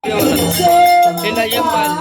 Tinda yang pan.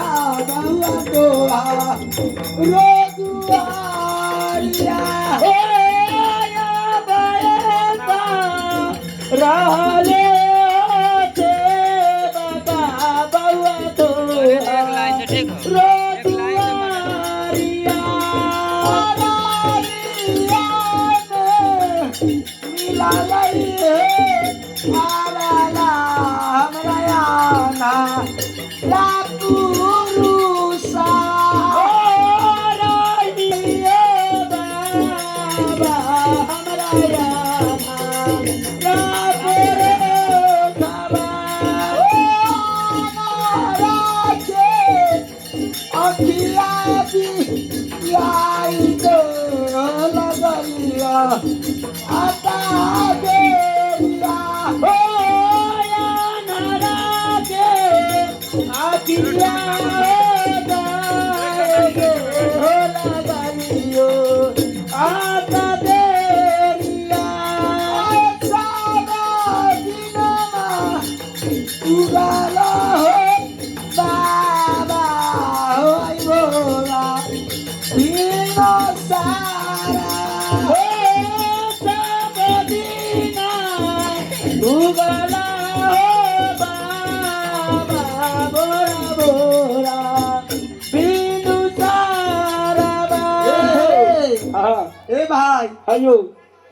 आयो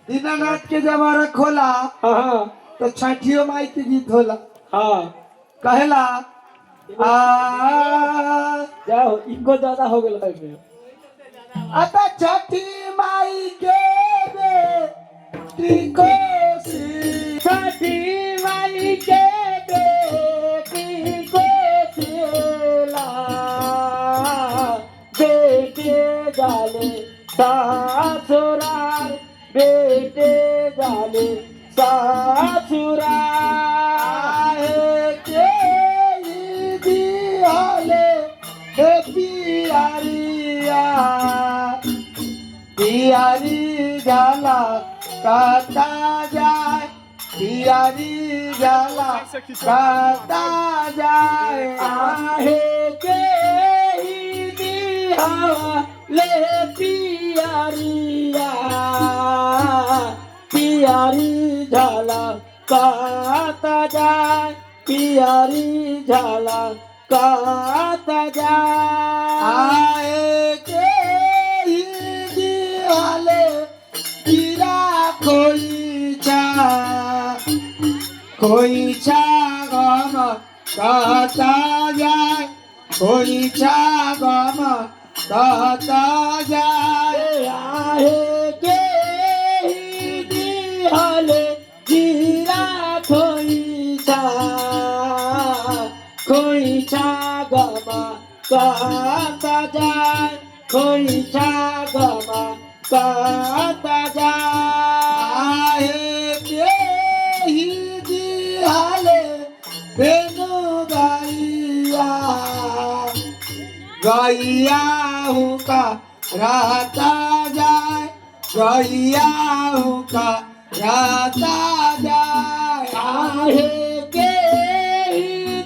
दीनानाथ के जब खोला हाँ तो छठियो माई के गीत होला हाँ कहला जाओ इनको ज्यादा हो गया है अता छठी माई के बेटी को सी छठी माई के बेटी को सिला बेटे जाले सासुराल बेटे जाले सासुराल के दियाले हे पियारिया पियारी जाला काटा जाए पियारी जाला काटा जाए आहे के दिया ले पियारिया पियारी झाला काता जाय पियारी झाला काता जाय आए के दियाले गिरा कोई चा गम काता जाए कोई चा गम काता जाए आहे के दिहाले गिरा खोईचा गमा काता जाय खोईचा गमा काता जाय दिहाले बेनु गैया गैया हुका रहता जाए गैया हुका रहता जाए आहे के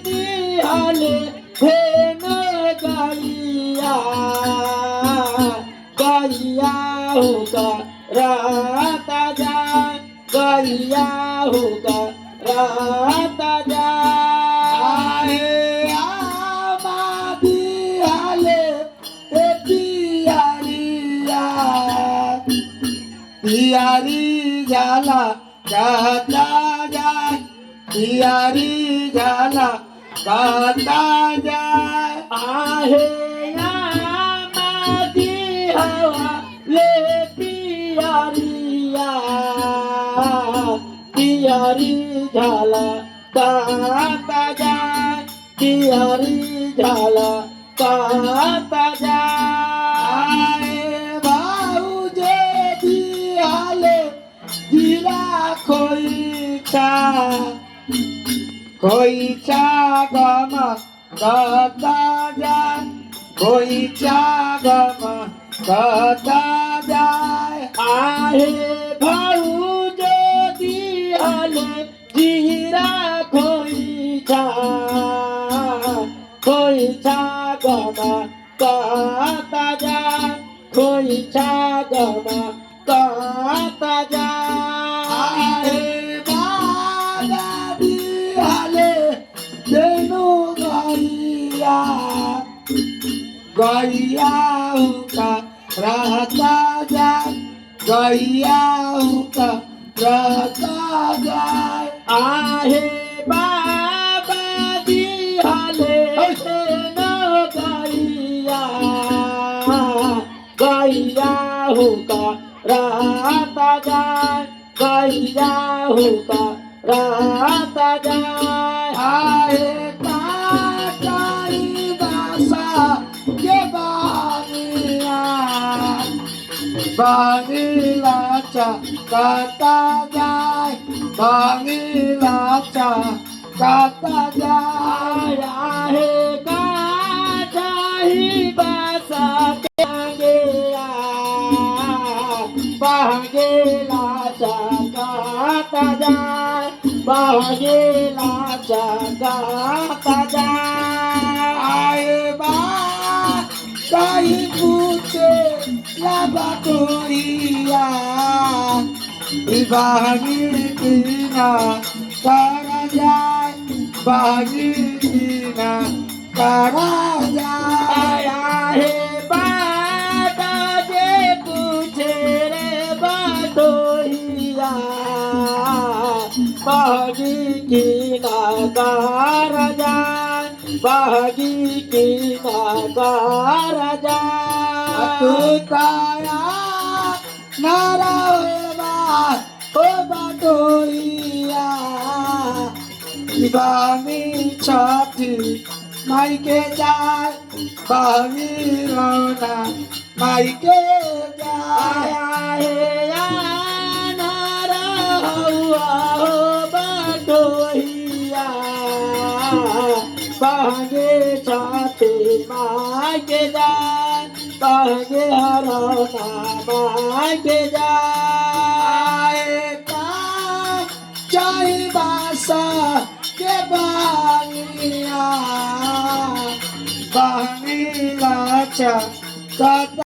दिहाले भेन गैया गैया हुका रहता जाय गैया हुका रहता जाय पियारी जाला काटा जाए पियारी जाला काटा जाए आहे मादी हवा ले पियारिया पियारी झाला काता जाय पियारी झाला काता जाय खोईचा गम काता जाए खोईचा गम काता जाए आहे भाऊ जो दिहाले जीरा खोईचा खोइचा गमा कता जाए खोइचा गमा कता जाए बाबा बिहाले देनु गैया गैया हुका रहता जाए गैया हुका रहता जाए आहे बाबा दिहाले न गैया गैया हुका रहता जाए गैया हुका रहता जाए आए काटाई बासा के बानिया बानीलाचा काटा जाए बानीलाचा काटा जाए आहे काटाही बासा गया बागेलाचा काटा जाए बागेलाचा काटा जाए आए बा काई पूछे लाबा कोरिया बागी कीना करा जाए बागी कीना करा जाए आहे बाटा जे पूछे रे बाटोहिया बागी की नाकार जाए बागी की नाकार जाए तू काया नारा ओ बाटोरिया बामी छाती माइके जाए बामी रोना माइके जाए आया नारा हुआ हो बाटोहिया बागे छाते मागे जाए बागे हरना मागे जाए चाई बासा के बानिया बानी लाचा